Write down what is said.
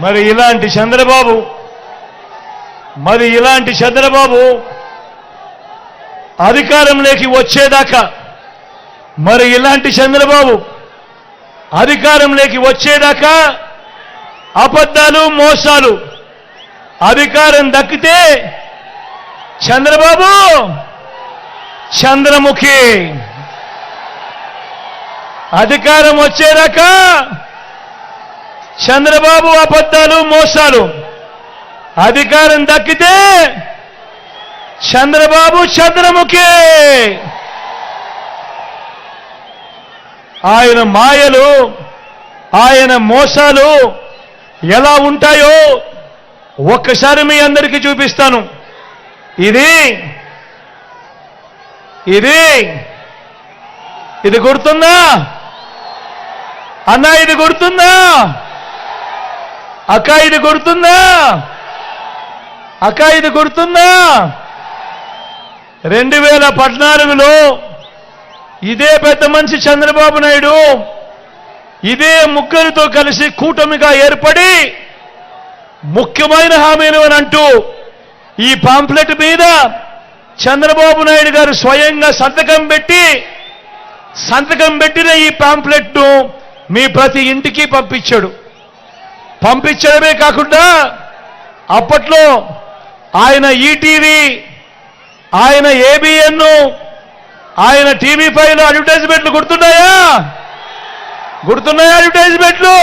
మరి ఇలాంటి చంద్రబాబు అధికారంలోకి వచ్చేదాకా అబద్ధాలు మోసాలు. అధికారం దక్కితే చంద్రబాబు చంద్రముఖి, అధికారం వచ్చేదాకా చంద్రబాబు అబద్ధాలు మోసాలు. అధికారం దక్కితే చంద్రబాబు చంద్రముఖి. ఆయన మాయలు, ఆయన మోసాలు ఎలా ఉంటాయో ఒక్కసారి మీ అందరికీ చూపిస్తాను. ఇది గుర్తుందా అన్నా? ఇది గుర్తుందా అక్క? ఇది గుర్తుందా అక్క? ఇది గుర్తుందా? 2014లో ఇదే పెద్ద మనిషి చంద్రబాబు నాయుడు ఇదే ముగ్గురితో కలిసి కూటమిగా ఏర్పడి ముఖ్యమైన హామీలు అని అంటూ ఈ పాంప్లెట్ మీద చంద్రబాబు నాయుడు గారు స్వయంగా సంతకం పెట్టిన ఈ పాంప్లెట్ను మీ ప్రతి ఇంటికి పంపించడమే కాకుండా అప్పట్లో ఆయన ఈటీవీ, ఆయన ఏబిఎన్, ఆయన టీవీ5లో అడ్వర్టైజ్మెంట్లు గుర్తున్నాయా? అడ్వర్టైజ్మెంట్లు